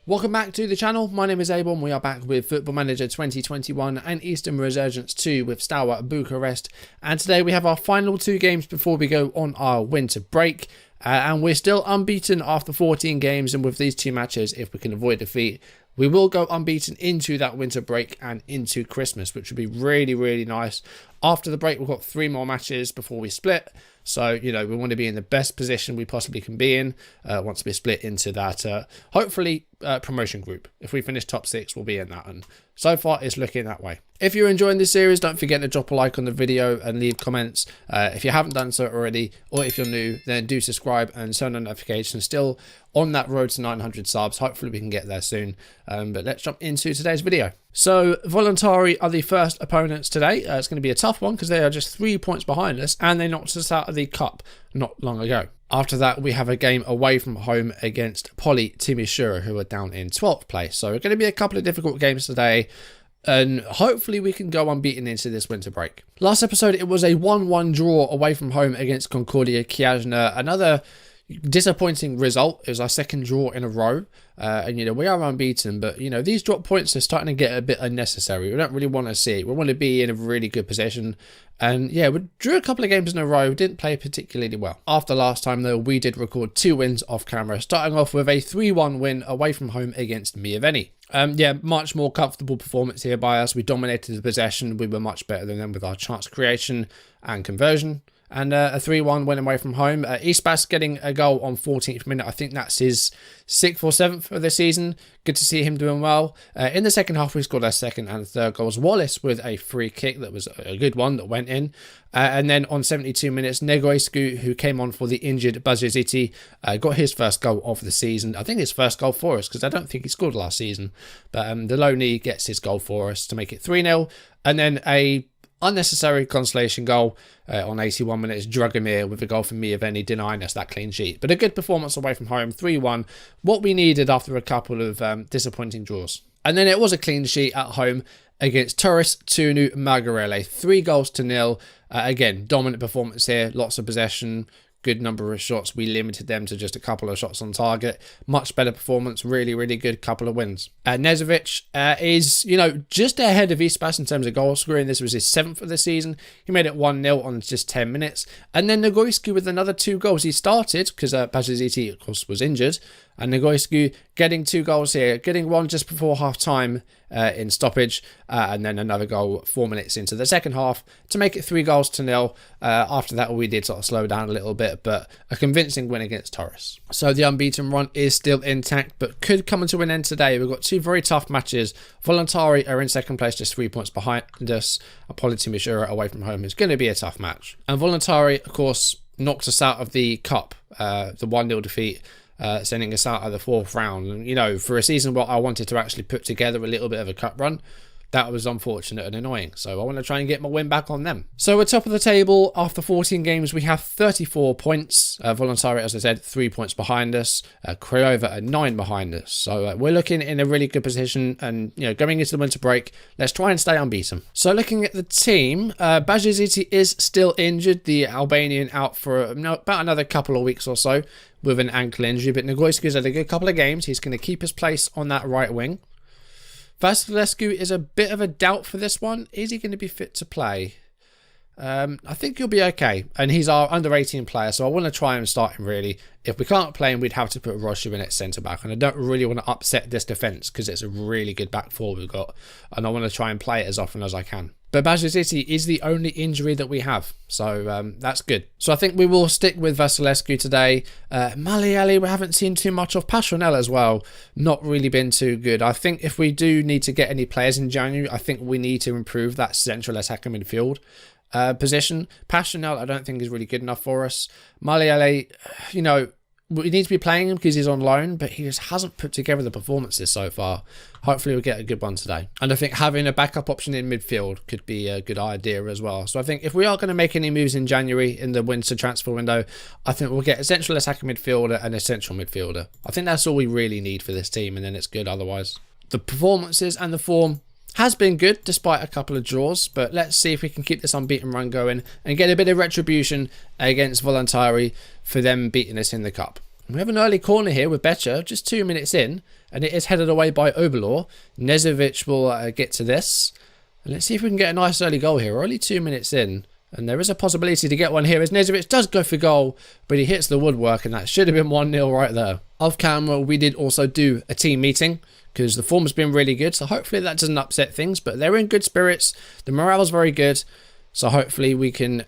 Welcome back to the channel. My name is a-bombfm. We are back with Football Manager 2021 and Eastern Resurgence 2 with Steaua Bucharest. And today we have our final two games before we go on our winter break. And we're still unbeaten after 14 games. And with these two matches, if we can avoid defeat, we will go unbeaten into that winter break and into Christmas, which would be really, really nice. After the break, we've got 3 more matches before we split. So, you know, we want to be in the best position we possibly can be in once we split into that, hopefully, promotion group. If we finish top 6, we'll be in that. And so far, it's looking that way. If you're enjoying this series, don't forget to drop a like on the video and leave comments. If you haven't done so already, or if you're new, then do subscribe and turn on notifications. Still on that road to 900 subs. Hopefully, we can get there soon. But let's jump into today's video. So, Voluntari are the first opponents today. It's going to be a tough one because they are just 3 points behind us and they knocked us out of the cup not long ago. After that, we have a game away from home against Poli Timișoara, who are down in 12th place. So, it's going to be a couple of difficult games today. And hopefully we can go unbeaten into this winter break. Last episode, it was a 1-1 draw away from home against Concordia Chiajna. Another disappointing result. It was our second draw in a row. And, you know, we are unbeaten, but, you know, these drop points are starting to get a bit unnecessary. We don't really want to see it. We want to be in a really good position. And, yeah, we drew a couple of games in a row. Didn't play particularly well. After last time, though, we did record 2 wins off camera, starting off with a 3-1 win away from home against Mioveni. Yeah, much more comfortable performance here by us. We dominated the possession. We were much better than them with our chance creation and conversion. And a 3-1 win away from home. Ispas getting a goal on 14th minute. I think that's his 6th or 7th of the season. Good to see him doing well. In the second half, we scored our second and third goals. Wallace with a free kick that was a good one that went in. And then on 72 minutes, Negoescu, who came on for the injured Bajaziti, got his first goal of the season. I think his first goal for us because I don't think he scored last season. But the loanee gets his goal for us to make it 3-0. And then a unnecessary consolation goal on 81 minutes. Dragomir with a goal from Mioveni denying us that clean sheet. But a good performance away from home, 3-1. What we needed after a couple of disappointing draws. And then it was a clean sheet at home against Turris Tunu Margarele. 3-0. Again, dominant performance here. Lots of possession. Good number of shots. We limited them to just a couple of shots on target. Much better performance. Really, really good couple of wins. Nezovic is, you know, just ahead of Ispas in terms of goal scoring. This was his 7th of the season. He made it 1-0 on just 10 minutes. And then Negoescu with another 2 goals. He started because Bajaziti, of course, was injured. And Negoescu getting 2 goals here. Getting one just before half-time in stoppage. And then another goal 4 minutes into the second half to make it 3-0. After that, we did sort of slow down a little bit. But a convincing win against Torres. So the unbeaten run is still intact, but could come to an end today. We've got 2 very tough matches. Voluntari are in second place, just 3 points behind us. Poli Timișoara away from home is going to be a tough match. And Voluntari, of course, knocked us out of the cup. The 1-0 defeat. Sending us out of the 4th round. And, you know, for a season where I wanted to actually put together a little bit of a cup run, that was unfortunate and annoying. So I want to try and get my win back on them. So we're top of the table. After 14 games, we have 34 points. Voluntari, as I said, 3 points behind us. Craiova are 9 behind us. So we're looking in a really good position. And, you know, going into the winter break, let's try and stay unbeaten. So looking at the team, Bajaziti is still injured. The Albanian out for about another couple of weeks or so with an ankle injury. But Negoescu's had a good couple of games. He's going to keep his place on that right wing. Vasilescu is a bit of a doubt for this one. Is he going to be fit to play? I think he'll be okay. And he's our under-18 player, so I want to try and start him, really. If we can't play him, we'd have to put Roshu in at centre-back. And I don't really want to upset this defence because it's a really good back four we've got. And I want to try and play it as often as I can. But Bajaziti is the only injury that we have. So that's good. So I think we will stick with Vasilescu today. Maliali, we haven't seen too much of. Patron as well. Not really been too good. I think if we do need to get any players in January, I think we need to improve that central attacker midfield position. Passionel, I don't think is really good enough for us. Maliale, you know, we need to be playing him because he's on loan, but he just hasn't put together the performances so far. Hopefully we'll get a good one today. And I think having a backup option in midfield could be a good idea as well. So I think if we are going to make any moves in January in the winter transfer window, I think we'll get a central attacking midfielder and a central midfielder. I think that's all we really need for this team, and then it's good otherwise. The performances and the form has been good despite a couple of draws, but let's see if we can keep this unbeaten run going and get a bit of retribution against Voluntari for them beating us in the cup. We have an early corner here with Becher, just 2 minutes in, and it is headed away by Oberlaw. Nezovic will get to this. And let's see if we can get a nice early goal here. We're only 2 minutes in, and there is a possibility to get one here as Nezovic does go for goal, but he hits the woodwork, and that should have been 1-0 right there. Off camera, we did also do a team meeting, because the form has been really good, so hopefully that doesn't upset things, but they're in good spirits. The morale is very good. So hopefully we can,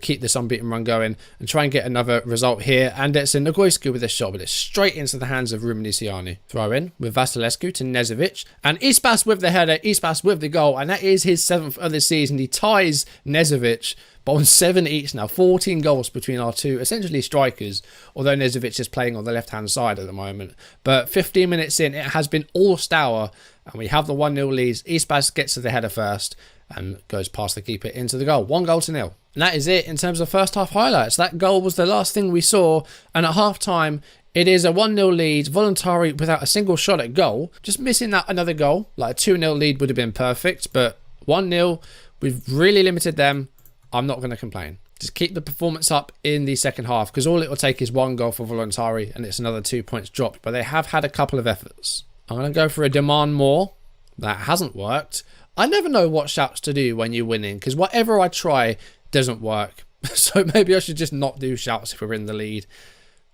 keep this unbeaten run going and try and get another result here. And it's a Negoiscu with a shot, but it's straight into the hands of Rumnicianu. Throw in with Vasilescu to Nezovic. And Ispas with the header, Ispas with the goal. And that is his 7th of the season. He ties Nezovic, but on 7 each now. 14 goals between our two, essentially strikers. Although Nezovic is playing on the left-hand side at the moment. But 15 minutes in, it has been all Steaua. And we have the 1-0 leads. Ispas gets to the header first and goes past the keeper into the goal. 1-0. And that is it in terms of first half highlights. That goal was the last thing we saw. And at half time, it is a 1-0 lead. Voluntari without a single shot at goal. Just missing that another goal. Like a 2-0 lead would have been perfect. But 1-0, we've really limited them. I'm not going to complain. Just keep the performance up in the second half. Because all it will take is 1 goal for Voluntari. And it's another 2 points dropped. But they have had a couple of efforts. I'm going to go for a demand more. That hasn't worked. I never know what shouts to do when you're winning, because whatever I try doesn't work. So maybe I should just not do shouts if we're in the lead.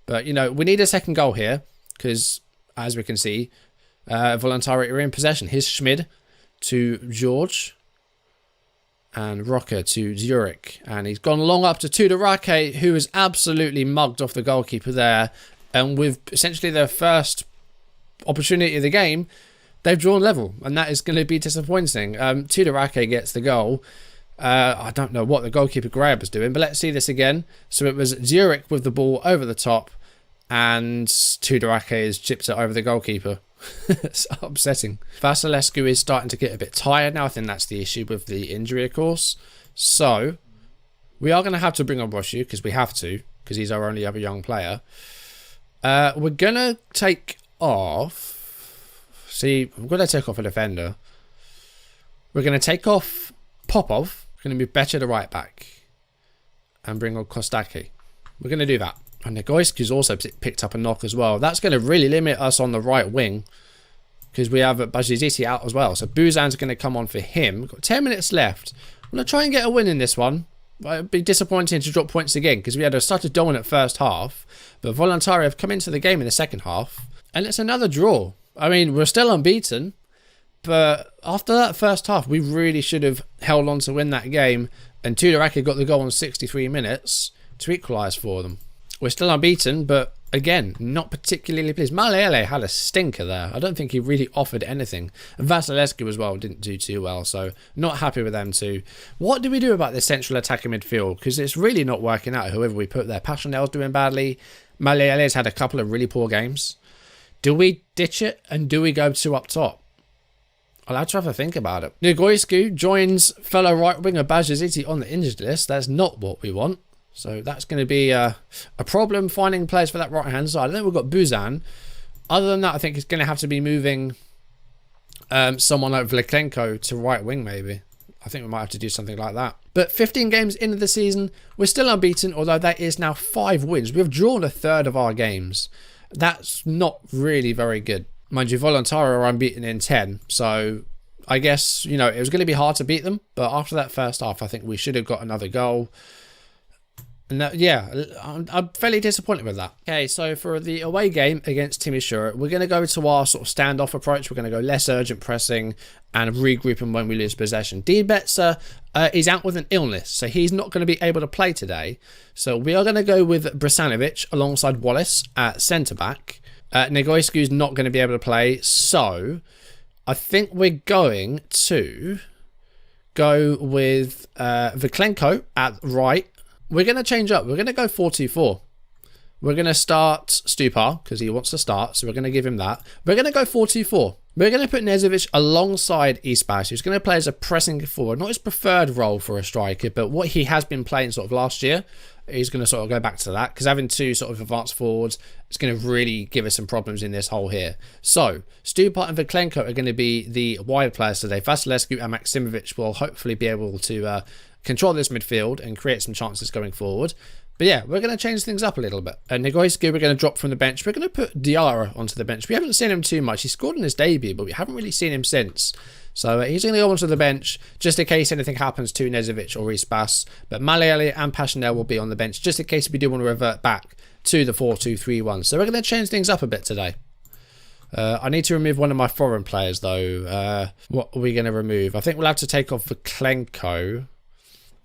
But, we need a second goal here, because, as we can see, Voluntari are in possession. Here's Schmid to George, and Rocker to Zurich. And he's gone long up to Tudorache, who is absolutely mugged off the goalkeeper there. And with essentially their first opportunity of the game, they've drawn level, and that is going to be disappointing. Tudorache gets the goal. I don't know what the goalkeeper Graham was doing, but let's see this again. So it was Zurich with the ball over the top, and Tudorache has chipped it over the goalkeeper. It's upsetting. Vasilescu is starting to get a bit tired now. I think that's the issue with the injury, of course. So we are going to have to bring on Boshu, because we have to, because he's our only other young player. We're going to take off... See, we're going to take off a defender. We're going to take off Popov. We're going to move Becher to right back. And bring on Kostaki. We're going to do that. And Negoiscu's also picked up a knock as well. That's going to really limit us on the right wing. Because we have Bajiziti out as well. So Buzan's going to come on for him. We've got 10 minutes left. I'm going to try and get a win in this one. It'd be disappointing to drop points again, because we had such a dominant first half. But Voluntari have come into the game in the second half. And it's another draw. I mean, we're still unbeaten, but after that first half, we really should have held on to win that game, and Tudorache got the goal in 63 minutes to equalise for them. We're still unbeaten, but again, not particularly pleased. Malele had a stinker there. I don't think he really offered anything. And Vasilescu as well didn't do too well, so not happy with them too. What do we do about this central attacking midfield? Because it's really not working out, whoever we put there. Passionel's doing badly. Malele's had a couple of really poor games. Do we ditch it and do we go 2 up top? I'll have to have a think about it. Negoiscu joins fellow right winger Bajaziti on the injured list. That's not what we want. So that's going to be a problem finding players for that right hand side. I think we've got Buzan. Other than that, I think it's going to have to be moving someone like Vlekenko to right wing maybe. I think we might have to do something like that. But 15 games into the season, we're still unbeaten, although that is now 5 wins. We've drawn a third of our games. That's not really very good. Mind you, Voluntari are unbeaten in 10. So I guess, it was going to be hard to beat them. But after that first half, I think we should have got another goal. And I'm fairly disappointed with that. Okay, so for the away game against Timișoara, we're going to go to our sort of standoff approach. We're going to go less urgent pressing and regrouping when we lose possession. Dean Betzer is out with an illness, so he's not going to be able to play today. So we are going to go with Brisanovic alongside Wallace at centre-back. Negoiscu's not going to be able to play, so I think we're going to go with Vlekenko at right. We're going to change up. We're going to go 4-2-4. We're going to start Stupar because he wants to start, so we're going to give him that. We're going to go 4-2-4. We're going to put Nezovic alongside Ispas, who's going to play as a pressing forward. Not his preferred role for a striker, but what he has been playing sort of last year. He's going to sort of go back to that because having 2 sort of advanced forwards is going to really give us some problems in this hole here. So, Stupar and Vlekenko are going to be the wide players today. Vasilescu and Maksimovic will hopefully be able to control this midfield and create some chances going forward. But yeah, we're going to change things up a little bit. And Nigoiscu, we're going to drop from the bench. We're going to put Diarra onto the bench. We haven't seen him too much. He scored in his debut, but we haven't really seen him since. So he's going to go onto the bench just in case anything happens to Nezovic or Ispas. But Maliele and Passionel will be on the bench just in case we do want to revert back to the 4-2-3-1. So we're going to change things up a bit today. I need to remove one of my foreign players though. What are we going to remove? I think we'll have to take off Vuklenko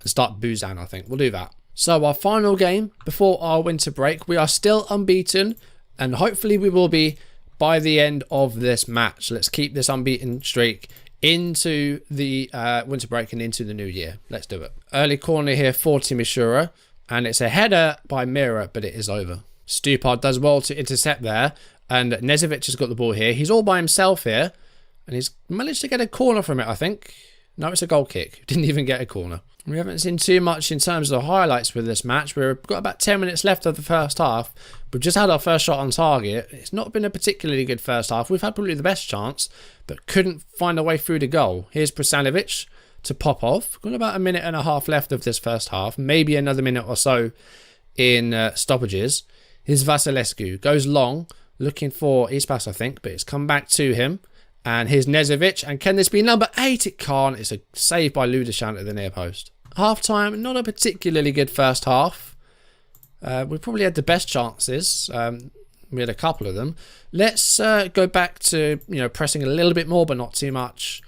and start Buzan, I think. We'll do that. So our final game before our winter break. We are still unbeaten and hopefully we will be by the end of this match. Let's keep this unbeaten streak into the winter break and into the new year. Let's do it. Early corner here for Timișoara and it's a header by Mira, but it is over. Stupar does well to intercept there and Nezovic has got the ball here. He's all by himself here and he's managed to get a corner from it, I think. No, it's a goal kick. Didn't even get a corner. We haven't seen too much in terms of the highlights with this match. We've got about 10 minutes left of the first half. We've just had our first shot on target. It's not been a particularly good first half. We've had probably the best chance, but couldn't find a way through the goal. Here's Prasanovic to Popov. Got about a minute and a half left of this first half. Maybe another minute or so in stoppages. Here's Vasilescu. Goes long, looking for Ispas, I think, but it's come back to him. And here's Nezovic. And can this be number 8? It can't. It's a save by Ludeshan at the near post. Half time, not a particularly good first half. We probably had the best chances. We had a couple of them. Let's go back to pressing a little bit more, but not too much.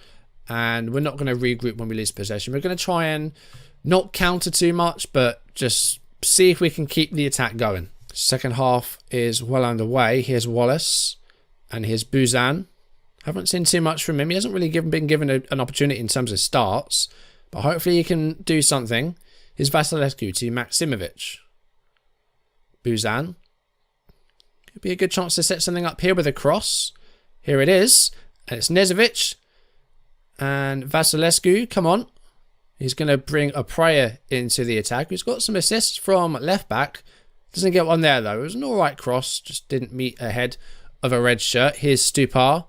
And we're not going to regroup when we lose possession. We're going to try and not counter too much, but just see if we can keep the attack going. Second half is well underway. Here's Wallace and here's Buzan. Haven't seen too much from him. He hasn't really been given an opportunity in terms of starts. But hopefully he can do something. Here's Vasilescu to Maximovic. Buzan. Could be a good chance to set something up here with a cross. Here it is. And it's Nezovic. And Vasilescu, come on. He's going to bring a prayer into the attack. He's got some assists from left back. Doesn't get one there though. It was an alright cross. Just didn't meet ahead of a red shirt. Here's Stupar.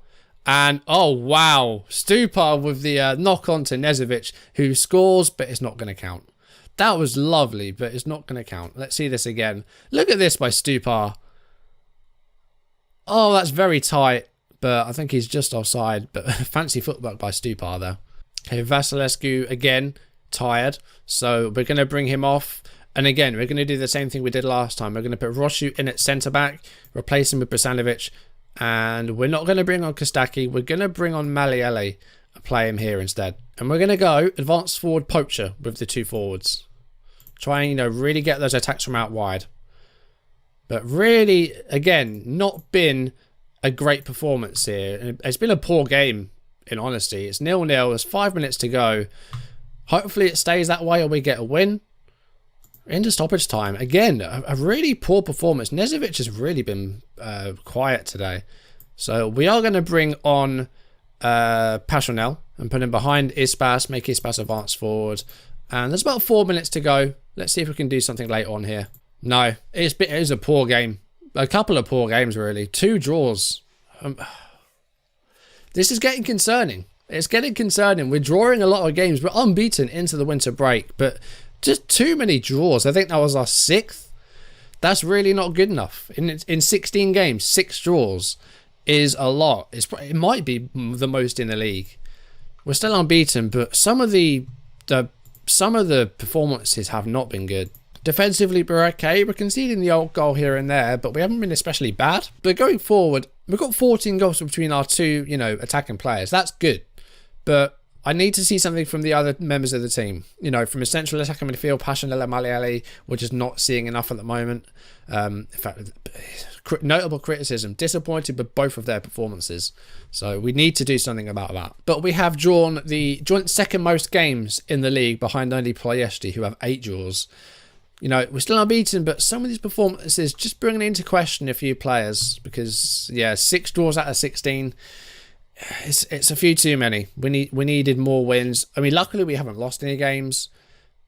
And, oh, wow, Stupar with the knock on to Nezovic, who scores, but it's not going to count. That was lovely, but it's not going to count. Let's see this again. Look at this by Stupar. Oh, that's very tight, but I think he's just offside. But fancy footwork by Stupar there. Okay, Vasilescu, again, tired. So we're going to bring him off. And again, we're going to do the same thing we did last time. We're going to put Roshu in at centre-back, replace him with Prasanovic. And we're not going to bring on Kostaki. We're going to bring on Maliele and play him here instead. And we're going to go advanced forward poacher with the two forwards. Try and, really get those attacks from out wide. But really, again, not been a great performance here. It's been a poor game, in honesty. It's 0-0. There's 5 minutes to go. Hopefully it stays that way or we get a win. Into stoppage time. Again, a really poor performance. Nezovic has really been quiet today. So we are going to bring on Passionel and put him behind Ispas, make Ispas advance forward. And there's about 4 minutes to go. Let's see if we can do something late on here. No, it is a poor game. A couple of poor games, really. 2 draws. This is getting concerning. It's getting concerning. We're drawing a lot of games. We're unbeaten into the winter break, but just too many draws. I think that was our 6th. That's really not good enough. In 16 games, 6 draws is a lot. It might be the most in the league. We're still unbeaten, but some of the performances have not been good. Defensively, we're okay. We're conceding the old goal here and there, but we haven't been especially bad. But going forward, we've got 14 goals between our two, attacking players. That's good. But I need to see something from the other members of the team. From a central attacking midfield, Passionella, Maliele, we're just not seeing enough at the moment. In fact, notable criticism. Disappointed with both of their performances. So we need to do something about that. But we have drawn the joint second most games in the league behind only Ploiești, who have 8 draws. We're still unbeaten, but some of these performances just bringing into question a few players. Because, 6 draws out of 16... It's a few too many. We needed more wins. I mean, luckily we haven't lost any games,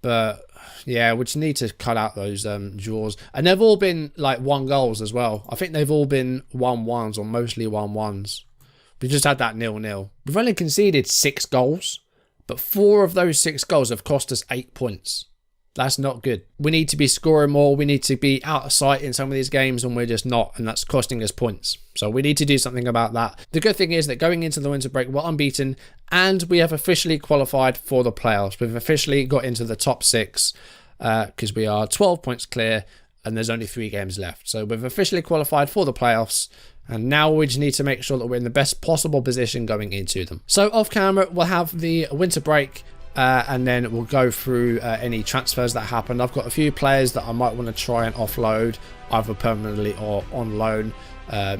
but we just need to cut out those draws. And they've all been like 1 goals as well. I think they've all been 1-1s or mostly 1-1s. We just had that 0-0. We've only conceded 6 goals, But 4 of those 6 goals have cost us 8 points. That's not good. We need to be scoring more. We need to be out of sight in some of these games, and we're just not, and that's costing us points. So we need to do something about that. The good thing is that going into the winter break, we're unbeaten, and we have officially qualified for the playoffs. We've officially got into the top 6 because we are 12 points clear, and there's only 3 games left. So we've officially qualified for the playoffs, and now we just need to make sure that we're in the best possible position going into them. So off camera, we'll have the winter break. And then we'll go through any transfers that happened. I've got a few players that I might want to try and offload, either permanently or on loan.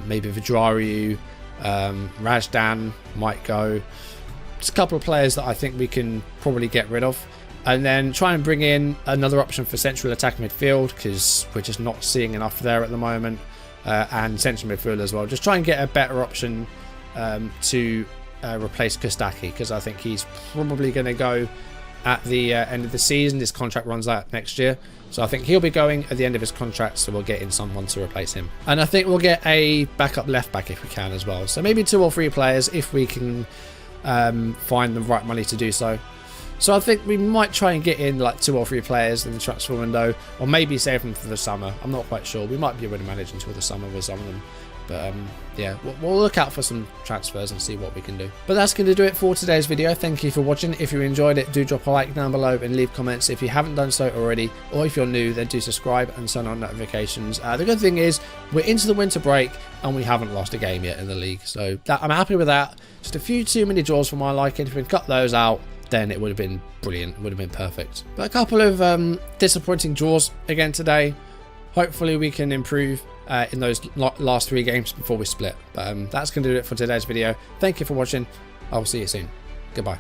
Maybe Vidrariu, Rajdan might go. Just a couple of players that I think we can probably get rid of. And then try and bring in another option for central attack midfield, because we're just not seeing enough there at the moment. And central midfield as well. Just try and get a better option to replace Kostaki, because I think he's probably going to go at the end of the season. His contract runs out next year, so I think he'll be going at the end of his contract, so we'll get in someone to replace him. And I think we'll get a backup left back if we can as well, so maybe 2 or 3 players if we can find the right money to do so. So I think we might try and get in like 2 or 3 players in the transfer window, or maybe save them for the summer. I'm not quite sure. We might be able to manage until the summer with some of them. But yeah, we'll look out for some transfers and see what we can do. But that's going to do it for today's video. Thank you for watching. If you enjoyed it, do drop a like down below and leave comments if you haven't done so already. Or if you're new, then do subscribe and turn on notifications. The good thing is we're into the winter break and we haven't lost a game yet in the league. So I'm happy with that. Just a few too many draws for my liking. If we can cut those out, then it would have been brilliant. It would have been perfect. But a couple of disappointing draws again today. Hopefully we can improve in those last 3 games before we split. But that's going to do it for today's video. Thank you for watching. I will see you soon. Goodbye.